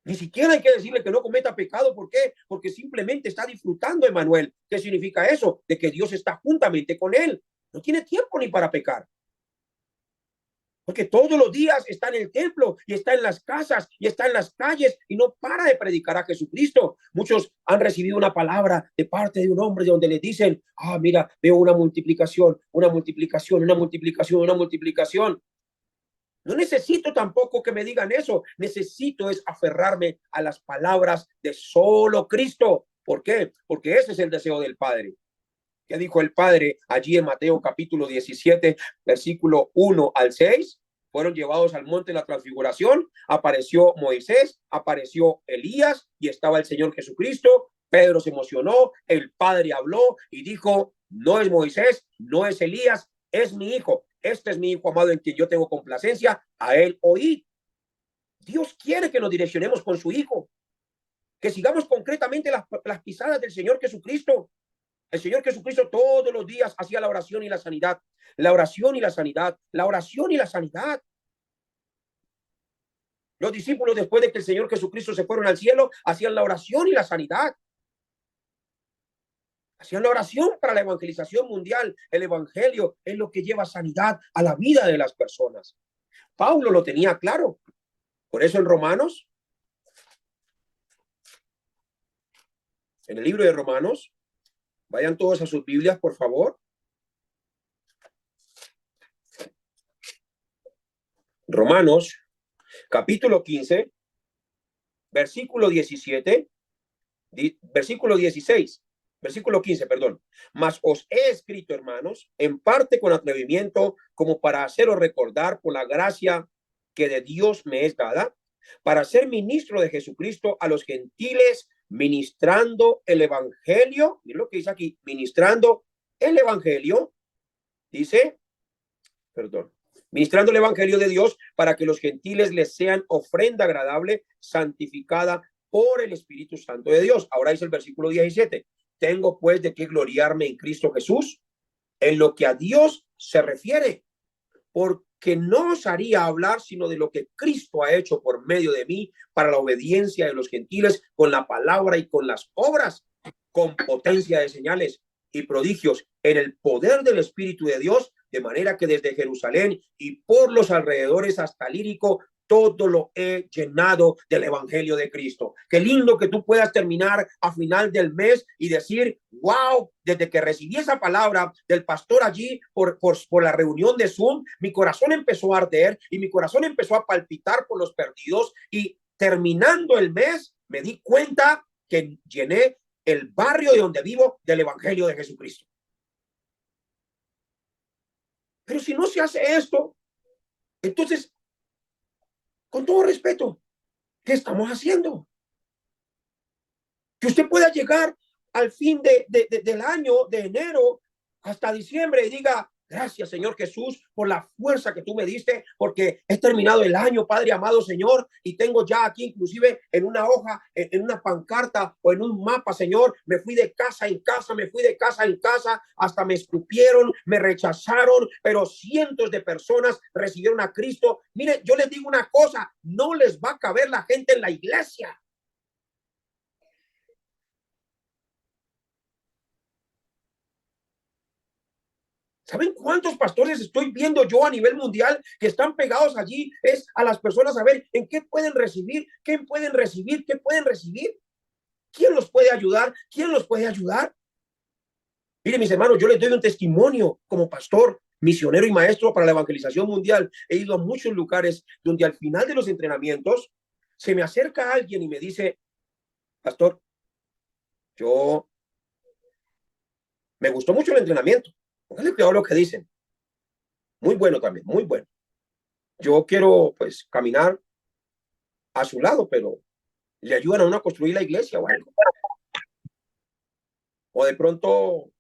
Ni siquiera hay que decirle que no cometa pecado. ¿Por qué? Porque simplemente está disfrutando, Emmanuel. ¿Qué significa eso? De que Dios está juntamente con él. No tiene tiempo ni para pecar. Porque todos los días está en el templo y está en las casas y está en las calles y no para de predicar a Jesucristo. Muchos han recibido una palabra de parte de un hombre donde les dicen, mira, veo una multiplicación. No necesito tampoco que me digan eso. Necesito es aferrarme a las palabras de solo Cristo. ¿Por qué? Porque ese es el deseo del Padre. ¿Qué dijo el Padre allí en Mateo capítulo 17, versículo 1 al 6? Fueron llevados al monte de la transfiguración, apareció Moisés, apareció Elías y estaba el Señor Jesucristo. Pedro se emocionó, el Padre habló y dijo, no es Moisés, no es Elías, es mi hijo, este es mi hijo amado en quien yo tengo complacencia, a él oíd. Dios quiere que nos direccionemos con su hijo, que sigamos concretamente las pisadas del Señor Jesucristo. El Señor Jesucristo todos los días hacía la oración y la sanidad, la oración y la sanidad, la oración y la sanidad. Los discípulos, después de que el Señor Jesucristo se fueron al cielo, hacían la oración y la sanidad. Hacían la oración para la evangelización mundial. El evangelio es lo que lleva sanidad a la vida de las personas. Pablo lo tenía claro. Por eso en Romanos, en el libro de Romanos, vayan todos a sus Biblias, por favor. Romanos, capítulo 15, versículo 17, versículo 16, versículo 15, perdón. Mas os he escrito, hermanos, en parte con atrevimiento, como para haceros recordar por la gracia que de Dios me es dada, para ser ministro de Jesucristo a los gentiles, ministrando el evangelio. Miren lo que dice aquí, ministrando el evangelio, dice, perdón, ministrando el evangelio de Dios para que los gentiles les sean ofrenda agradable, santificada por el Espíritu Santo de Dios. Ahora dice el versículo 17, tengo pues de qué gloriarme en Cristo Jesús en lo que a Dios se refiere, porque no os haría hablar sino de lo que Cristo ha hecho por medio de mí para la obediencia de los gentiles con la palabra y con las obras, con potencia de señales y prodigios en el poder del Espíritu de Dios, de manera que desde Jerusalén y por los alrededores hasta Lírico, todo lo he llenado del evangelio de Cristo. Qué lindo que tú puedas terminar a final del mes y decir, wow, desde que recibí esa palabra del pastor allí por la reunión de Zoom, mi corazón empezó a arder y mi corazón empezó a palpitar por los perdidos, y terminando el mes me di cuenta que llené el barrio de donde vivo del evangelio de Jesucristo. Pero si no se hace esto, entonces, con todo respeto, ¿qué estamos haciendo? Que usted pueda llegar al fin del año, de enero hasta diciembre, y diga, gracias, Señor Jesús, por la fuerza que tú me diste, porque he terminado el año, Padre amado Señor, y tengo ya aquí inclusive en una hoja, en una pancarta o en un mapa, Señor, me fui de casa en casa, me fui de casa en casa, hasta me escupieron, me rechazaron, pero cientos de personas recibieron a Cristo. Mire, yo les digo una cosa, no les va a caber la gente en la iglesia. ¿Saben cuántos pastores estoy viendo yo a nivel mundial que están pegados allí? Es a las personas a ver en qué pueden recibir, qué pueden recibir, qué pueden recibir. ¿Quién los puede ayudar? ¿Quién los puede ayudar? Miren, mis hermanos, yo les doy un testimonio como pastor, misionero y maestro para la evangelización mundial. He ido a muchos lugares donde al final de los entrenamientos se me acerca alguien y me dice, pastor, yo me gustó mucho el entrenamiento. Póngale cuidado lo que dicen. Muy bueno también, muy bueno. Yo quiero pues caminar a su lado, pero le ayudan a uno a construir la iglesia o algo. O de pronto,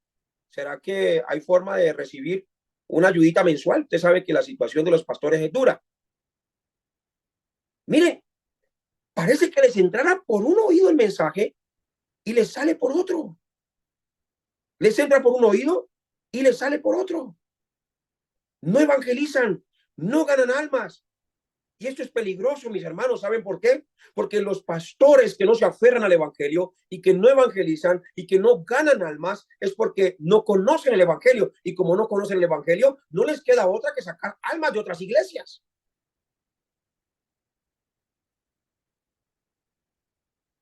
¿será que hay forma de recibir una ayudita mensual? Usted sabe que la situación de los pastores es dura. Mire, parece que les entrara por un oído el mensaje y les sale por otro. Les entra por un oído y les sale por otro. No evangelizan, no ganan almas. Y esto es peligroso, mis hermanos. ¿Saben por qué? Porque los pastores que no se aferran al evangelio y que no evangelizan y que no ganan almas es porque no conocen el evangelio. Y como no conocen el evangelio, no les queda otra que sacar almas de otras iglesias.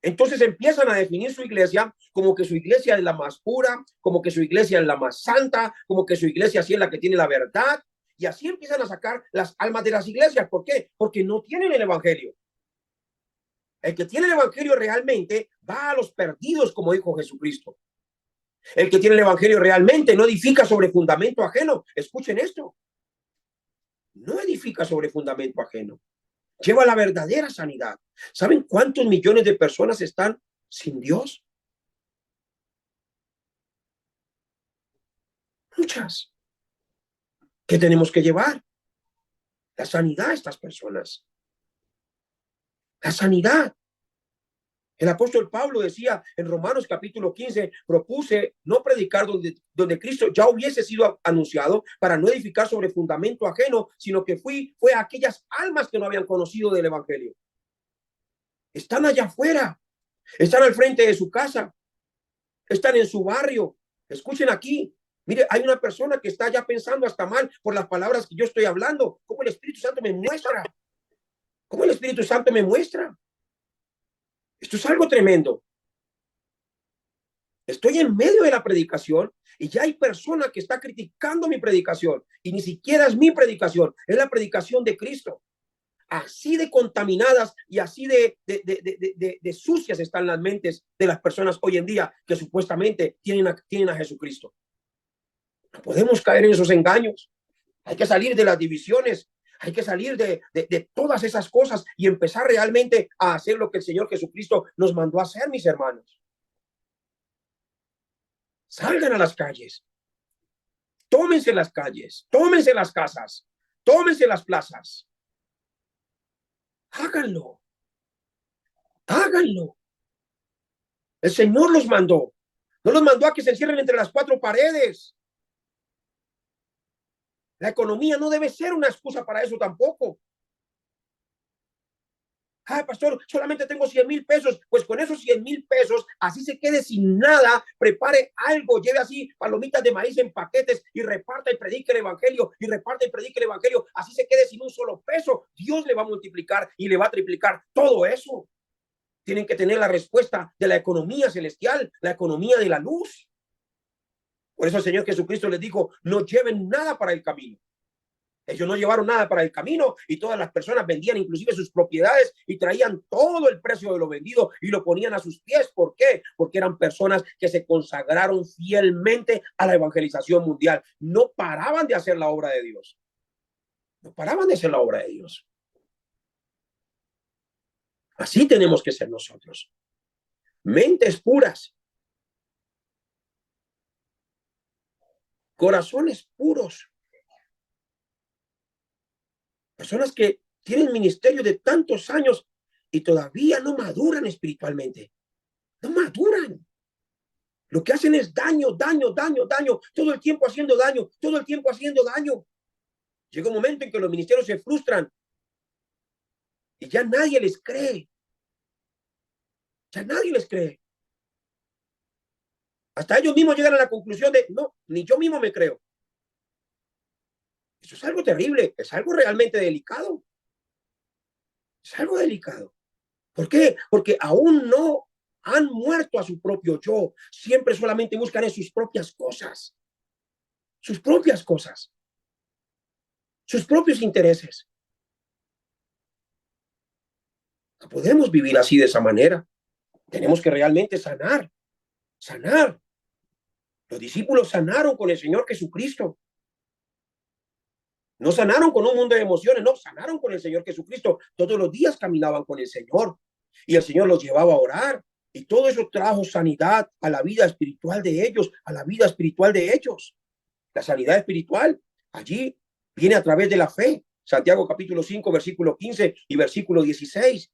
Entonces empiezan a definir su iglesia como que su iglesia es la más pura, como que su iglesia es la más santa, como que su iglesia sí es la que tiene la verdad. Y así empiezan a sacar las almas de las iglesias. ¿Por qué? Porque no tienen el evangelio. El que tiene el evangelio realmente va a los perdidos, como dijo Jesucristo. El que tiene el evangelio realmente no edifica sobre fundamento ajeno. Escuchen esto. No edifica sobre fundamento ajeno. Lleva la verdadera sanidad. ¿Saben cuántos millones de personas están sin Dios? Muchas. ¿Qué tenemos que llevar? La sanidad a estas personas. La sanidad. El apóstol Pablo decía en Romanos capítulo 15, propuse no predicar donde Cristo ya hubiese sido anunciado para no edificar sobre fundamento ajeno, sino que fue a aquellas almas que no habían conocido del evangelio. Están allá afuera, están al frente de su casa, están en su barrio. Escuchen aquí. Mire, hay una persona que está ya pensando hasta mal por las palabras que yo estoy hablando. ¿Cómo el Espíritu Santo me muestra? ¿Cómo el Espíritu Santo me muestra? Esto es algo tremendo. Estoy en medio de la predicación y ya hay personas que está criticando mi predicación y ni siquiera es mi predicación, es la predicación de Cristo. Así de contaminadas y así de sucias están las mentes de las personas hoy en día que supuestamente tienen a Jesucristo. No podemos caer en esos engaños. Hay que salir de las divisiones. Hay que salir de todas esas cosas y empezar realmente a hacer lo que el Señor Jesucristo nos mandó a hacer, mis hermanos. Salgan a las calles. Tómense las calles. Tómense las casas. Tómense las plazas. Háganlo. Háganlo. El Señor los mandó. No los mandó a que se encierren entre las cuatro paredes. La economía no debe ser una excusa para eso tampoco. Ay, pastor, solamente tengo 100,000 pesos. Pues con esos 100,000 pesos, así se quede sin nada, prepare algo, lleve así palomitas de maíz en paquetes y reparta y predique el evangelio y reparta y predique el evangelio. Así se quede sin un solo peso. Dios le va a multiplicar y le va a triplicar todo eso. Tienen que tener la respuesta de la economía celestial, la economía de la luz. Por eso el Señor Jesucristo les dijo, no lleven nada para el camino. Ellos no llevaron nada para el camino y todas las personas vendían inclusive sus propiedades y traían todo el precio de lo vendido y lo ponían a sus pies. ¿Por qué? Porque eran personas que se consagraron fielmente a la evangelización mundial. No paraban de hacer la obra de Dios. No paraban de hacer la obra de Dios. Así tenemos que ser nosotros. Mentes puras. Corazones puros. Personas que tienen ministerio de tantos años y todavía no maduran espiritualmente. No maduran. Lo que hacen es daño, daño, daño, daño. Todo el tiempo haciendo daño, todo el tiempo haciendo daño. Llega un momento en que los ministerios se frustran y ya nadie les cree. Ya nadie les cree. Hasta ellos mismos llegan a la conclusión de, no, ni yo mismo me creo. Eso es algo terrible, es algo realmente delicado. Es algo delicado. ¿Por qué? Porque aún no han muerto a su propio yo. Siempre solamente buscan en sus propias cosas. Sus propias cosas. Sus propios intereses. No podemos vivir así de esa manera. Tenemos que realmente sanar. Sanar. Los discípulos sanaron con el Señor Jesucristo. No sanaron con un mundo de emociones, no, sanaron con el Señor Jesucristo. Todos los días caminaban con el Señor y el Señor los llevaba a orar y todo eso trajo sanidad a la vida espiritual de ellos, a la vida espiritual de ellos. La sanidad espiritual allí viene a través de la fe. Santiago capítulo 5, versículo 15 y versículo 16.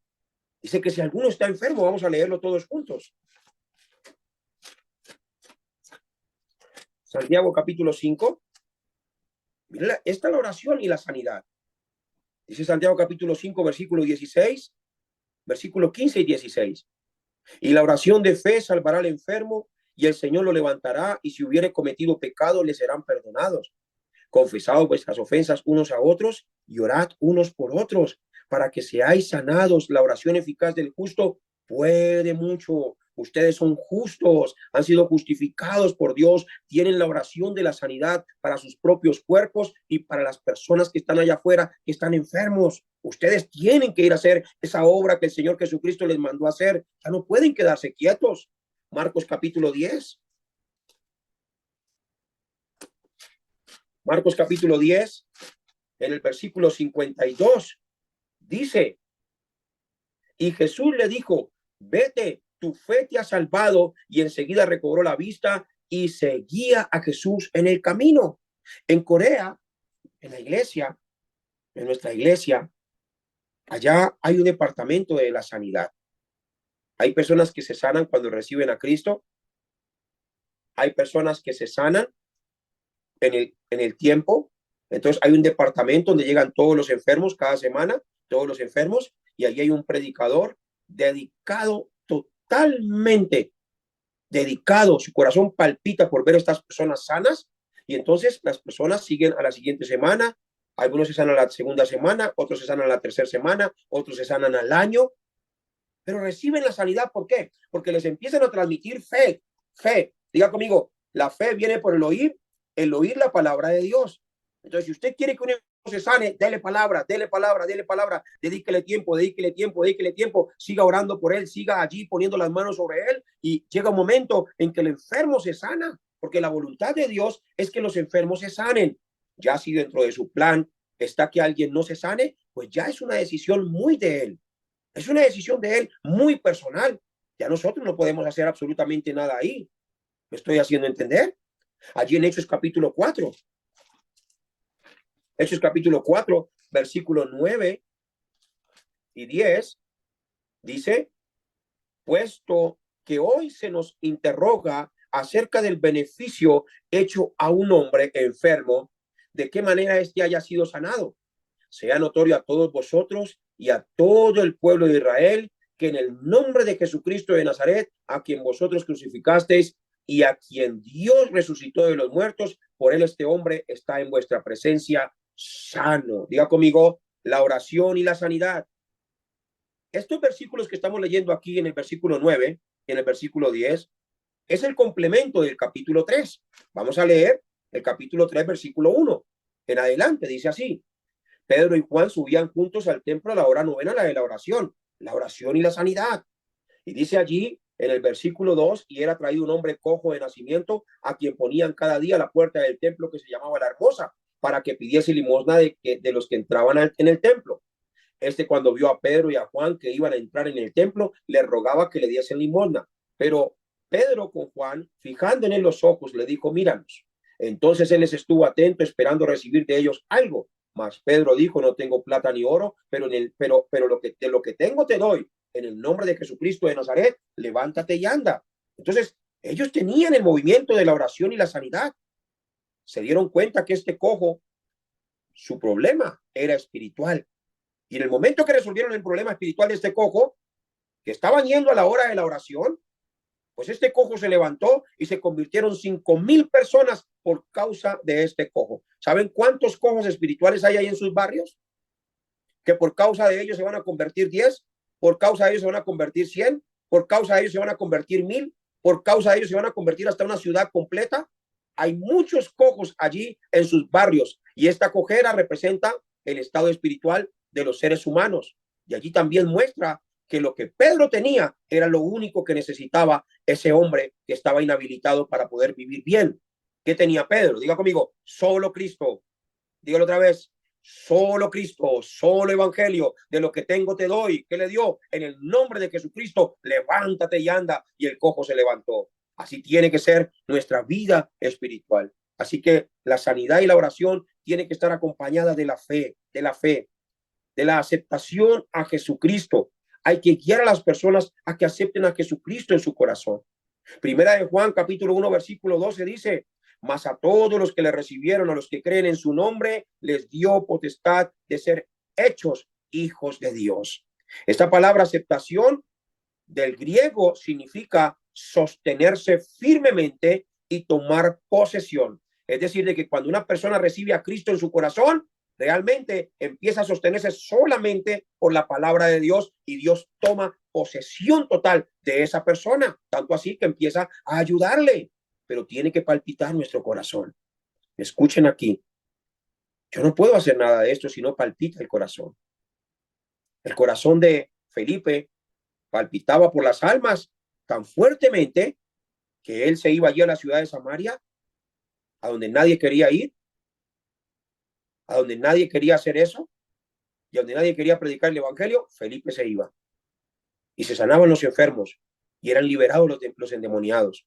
Dice que si alguno está enfermo, vamos a leerlo todos juntos. Santiago capítulo 5. Mira, esta es la oración y la sanidad. Dice Santiago capítulo 5, versículo 16, versículo 15 y 16. Y la oración de fe salvará al enfermo y el Señor lo levantará y si hubiere cometido pecado le serán perdonados. Confesad vuestras ofensas unos a otros y orad unos por otros para que seáis sanados. La oración eficaz del justo puede mucho. Ustedes son justos, han sido justificados por Dios, tienen la oración de la sanidad para sus propios cuerpos y para las personas que están allá afuera, que están enfermos. Ustedes tienen que ir a hacer esa obra que el Señor Jesucristo les mandó a hacer. Ya no pueden quedarse quietos. Marcos capítulo 10. Marcos capítulo 10, en el versículo 52, dice, y Jesús le dijo, vete, tu fe te ha salvado, y enseguida recobró la vista y seguía a Jesús en el camino. En Corea En la iglesia, en nuestra iglesia, allá hay un departamento de la sanidad. Hay personas que se sanan cuando reciben a Cristo. Hay personas que se sanan en el tiempo. Entonces hay un departamento donde llegan todos los enfermos cada semana, todos los enfermos, y allí hay un predicador dedicado, totalmente dedicado. Su corazón palpita por ver a estas personas sanas, y entonces las personas siguen a la siguiente semana. Algunos se sanan a la segunda semana, otros se sanan a la tercera semana, otros se sanan al año, pero reciben la sanidad. ¿Por qué? Porque les empiezan a transmitir fe. Fe, diga conmigo, la fe viene por el oír la palabra de Dios. Entonces, si usted quiere que un hijo se sane, dele palabra, dele palabra, dele palabra, dedíquele tiempo, dedíquele tiempo, dedíquele tiempo, siga orando por él, siga allí poniendo las manos sobre él, y llega un momento en que el enfermo se sana, porque la voluntad de Dios es que los enfermos se sanen. Ya si dentro de su plan está que alguien no se sane, pues ya es una decisión muy de él. Es una decisión de él muy personal. Ya nosotros no podemos hacer absolutamente nada ahí. ¿Me estoy haciendo entender? Allí en Hechos capítulo 4. Hechos capítulo 4, versículo 9 y 10, dice: puesto que hoy se nos interroga acerca del beneficio hecho a un hombre enfermo, de qué manera éste haya sido sanado, sea notorio a todos vosotros y a todo el pueblo de Israel, que en el nombre de Jesucristo de Nazaret, a quien vosotros crucificasteis y a quien Dios resucitó de los muertos, por él este hombre está en vuestra presencia sano. Diga conmigo, la oración y la sanidad. Estos versículos que estamos leyendo aquí en el versículo 9 y en el versículo 10 es el complemento del capítulo 3. Vamos a leer el capítulo 3, versículo 1 en adelante. Dice así: Pedro y Juan subían juntos al templo a la hora novena, la de la oración y la sanidad. Y dice allí en el versículo 2: y era traído un hombre cojo de nacimiento, a quien ponían cada día a la puerta del templo, que se llamaba La Hermosa, para que pidiese limosna de los que entraban en el templo. Este, cuando vio a Pedro y a Juan que iban a entrar en el templo, le rogaba que le diesen limosna. Pero Pedro, con Juan, fijando en él los ojos, le dijo: míranos. Entonces él les estuvo atento, esperando recibir de ellos algo. Mas Pedro dijo: no tengo plata ni oro, pero lo que tengo te doy. En el nombre de Jesucristo de Nazaret, levántate y anda. Entonces ellos tenían el movimiento de la oración y la sanidad. Se dieron cuenta que este cojo, su problema era espiritual. Y en el momento que resolvieron el problema espiritual de este cojo, que estaban yendo a la hora de la oración, pues este cojo se levantó y se convirtieron 5,000 personas por causa de este cojo. ¿Saben cuántos cojos espirituales hay ahí en sus barrios? Que por causa de ellos se van a convertir 10, por causa de ellos se van a convertir 100, por causa de ellos se van a convertir 1,000, por causa de ellos se van a convertir hasta una ciudad completa. Hay muchos cojos allí en sus barrios, y esta cojera representa el estado espiritual de los seres humanos. Y allí también muestra que lo que Pedro tenía era lo único que necesitaba ese hombre que estaba inhabilitado para poder vivir bien. ¿Qué tenía Pedro? Diga conmigo: solo Cristo. Dígalo otra vez: solo Cristo, solo evangelio. De lo que tengo te doy. ¿Qué le dio? En el nombre de Jesucristo, levántate y anda. Y el cojo se levantó. Así tiene que ser nuestra vida espiritual. Así que la sanidad y la oración tiene que estar acompañada de la fe, de la aceptación a Jesucristo. Hay que guiar a las personas a que acepten a Jesucristo en su corazón. Primera de Juan, capítulo 1, versículo 12 dice: mas a todos los que le recibieron, a los que creen en su nombre, les dio potestad de ser hechos hijos de Dios. Esta palabra aceptación del griego significa sostenerse firmemente y tomar posesión. Es decir, de que cuando una persona recibe a Cristo en su corazón, realmente empieza a sostenerse solamente por la palabra de Dios, y Dios toma posesión total de esa persona, tanto así que empieza a ayudarle. Pero tiene que palpitar nuestro corazón. Escuchen aquí: yo no puedo hacer nada de esto si no palpita el corazón. El corazón de Felipe palpitaba por las almas tan fuertemente que él se iba allí a la ciudad de Samaria, a donde nadie quería ir, a donde nadie quería hacer eso, y a donde nadie quería predicar el evangelio. Felipe se iba y se sanaban los enfermos y eran liberados los endemoniados.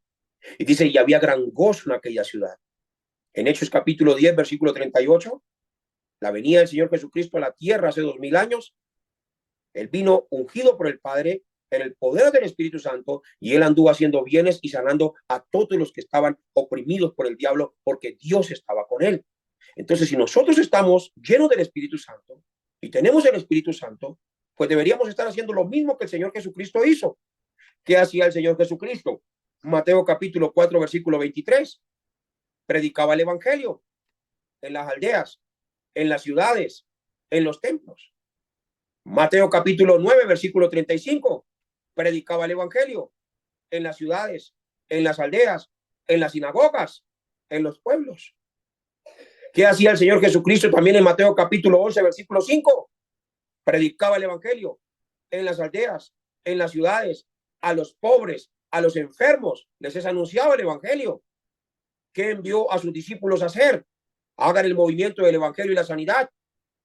Y dice: y había gran gozo en aquella ciudad. En Hechos capítulo 10, versículo 38, la venida del Señor Jesucristo a la tierra hace 2000 años, él vino ungido por el Padre en el poder del Espíritu Santo y él anduvo haciendo bienes y sanando a todos los que estaban oprimidos por el diablo porque Dios estaba con él. Entonces, si nosotros estamos llenos del Espíritu Santo y tenemos el Espíritu Santo, pues deberíamos estar haciendo lo mismo que el Señor Jesucristo hizo. ¿Qué hacía el Señor Jesucristo? Mateo capítulo 4, versículo 23. Predicaba el evangelio en las aldeas, en las ciudades, en los templos. Mateo capítulo 9, versículo 35. Predicaba el evangelio en las ciudades, en las aldeas, en las sinagogas, en los pueblos. ¿Qué hacía el Señor Jesucristo también en Mateo capítulo 11, versículo 5? Predicaba el evangelio en las aldeas, en las ciudades, a los pobres, a los enfermos, les anunciaba el evangelio. ¿Qué envió a sus discípulos a hacer? Hagan el movimiento del evangelio y la sanidad.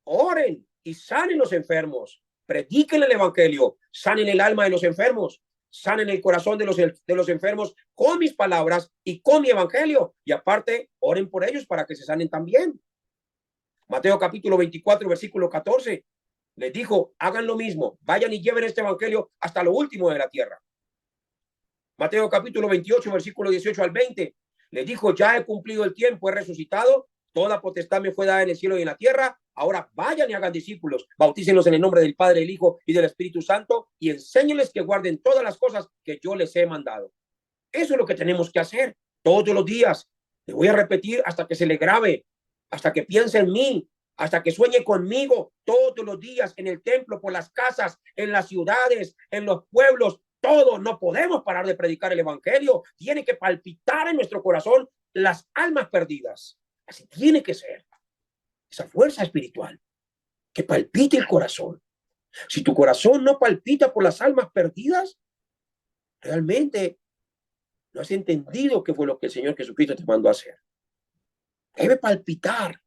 Oren y sanen los enfermos. Prediquen el evangelio, sanen el alma de los enfermos, sanen el corazón de los enfermos con mis palabras y con mi evangelio. Y aparte, oren por ellos para que se sanen también. Mateo capítulo 24, versículo 14. Les dijo, hagan lo mismo, vayan y lleven este evangelio hasta lo último de la tierra. Mateo capítulo 28, versículo 18 al 20. Les dijo, ya he cumplido el tiempo, he resucitado, toda potestad me fue dada en el cielo y en la tierra. Ahora vayan y hagan discípulos, bautícenlos en el nombre del Padre, del Hijo y del Espíritu Santo y enséñenles que guarden todas las cosas que yo les he mandado. Eso es lo que tenemos que hacer todos los días. Le voy a repetir hasta que se le grabe, hasta que piense en mí, hasta que sueñe conmigo todos los días en el templo, por las casas, en las ciudades, en los pueblos. Todos no podemos parar de predicar el evangelio. Tiene que palpitar en nuestro corazón las almas perdidas. Así tiene que ser. Esa fuerza espiritual que palpite el corazón. Si tu corazón no palpita por las almas perdidas, realmente no has entendido qué fue lo que el Señor Jesucristo te mandó a hacer. Debe palpitar.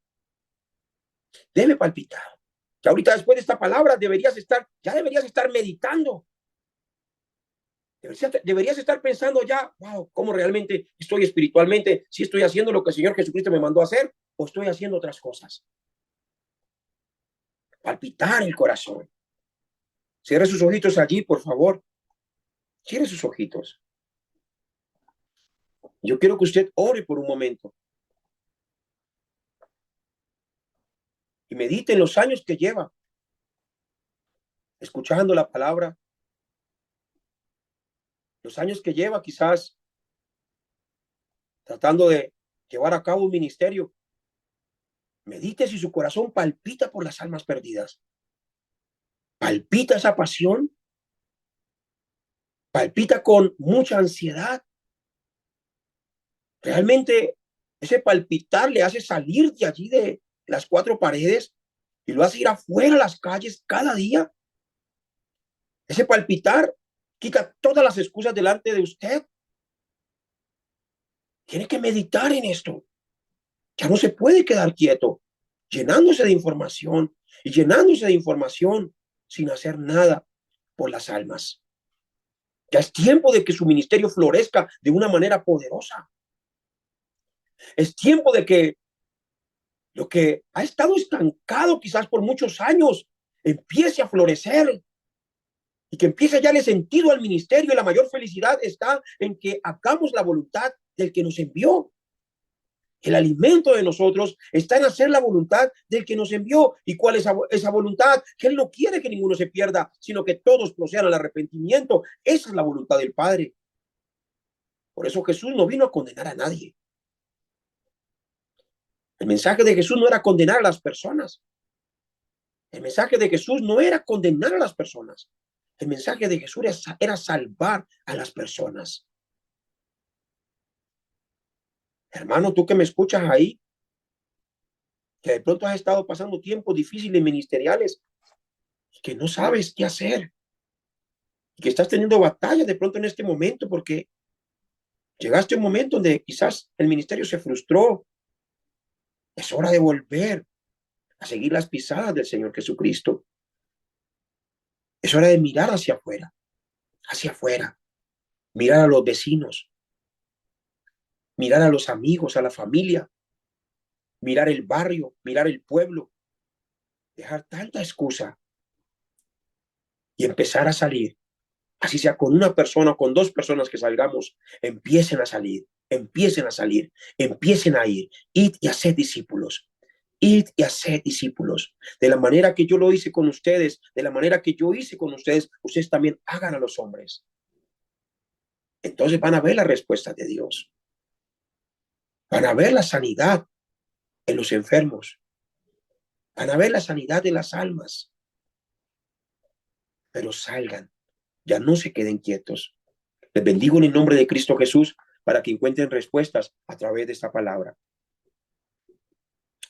Debe palpitar. Que ahorita después de esta palabra deberías estar meditando. Deberías estar pensando ya, wow, cómo realmente estoy espiritualmente, si estoy haciendo lo que el Señor Jesucristo me mandó a hacer o estoy haciendo otras cosas. Palpitar el corazón. Cierre sus ojitos allí, por favor. Cierre sus ojitos. Yo quiero que usted ore por un momento. Y medite en los años que lleva escuchando la palabra. Los años que lleva quizás tratando de llevar a cabo un ministerio. Medite si su corazón palpita por las almas perdidas. Palpita esa pasión. Palpita con mucha ansiedad. Realmente ese palpitar le hace salir de allí de las cuatro paredes y lo hace ir afuera a las calles cada día. Ese palpitar quita todas las excusas delante de usted. Tiene que meditar en esto. Ya no se puede quedar quieto, llenándose de información y llenándose de información sin hacer nada por las almas. Ya es tiempo de que su ministerio florezca de una manera poderosa. Es tiempo de que lo que ha estado estancado quizás por muchos años empiece a florecer y que empiece a darle sentido al ministerio. Y la mayor felicidad está en que hagamos la voluntad del que nos envió. El alimento de nosotros está en hacer la voluntad del que nos envió. ¿Y cuál es esa voluntad? Que Él no quiere que ninguno se pierda, sino que todos procedan al arrepentimiento. Esa es la voluntad del Padre. Por eso Jesús no vino a condenar a nadie. El mensaje de Jesús no era condenar a las personas. El mensaje de Jesús no era condenar a las personas. El mensaje de Jesús era salvar a las personas. Hermano, tú que me escuchas ahí, que de pronto has estado pasando tiempos difíciles ministeriales y que no sabes qué hacer y que estás teniendo batallas de pronto en este momento porque llegaste a un momento donde quizás el ministerio se frustró. Es hora de volver a seguir las pisadas del Señor Jesucristo. Es hora de mirar hacia afuera, mirar a los vecinos, mirar a los amigos, a la familia, mirar el barrio, mirar el pueblo dejar tanta excusa y empezar a salir. Así sea con una persona o con dos personas que salgamos, empiecen a salir, empiecen a salir, empiecen a ir. Id y haced discípulos. Id y haced discípulos. De la manera que yo lo hice con ustedes, de la manera que yo hice con ustedes, ustedes también hagan a los hombres. Entonces van a ver la respuesta de Dios. Van a ver la sanidad en los enfermos. Van a ver la sanidad de las almas. Pero salgan, ya no se queden quietos. Les bendigo en el nombre de Cristo Jesús para que encuentren respuestas a través de esta palabra.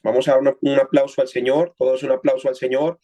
Vamos a dar un aplauso al Señor, todos un aplauso al Señor.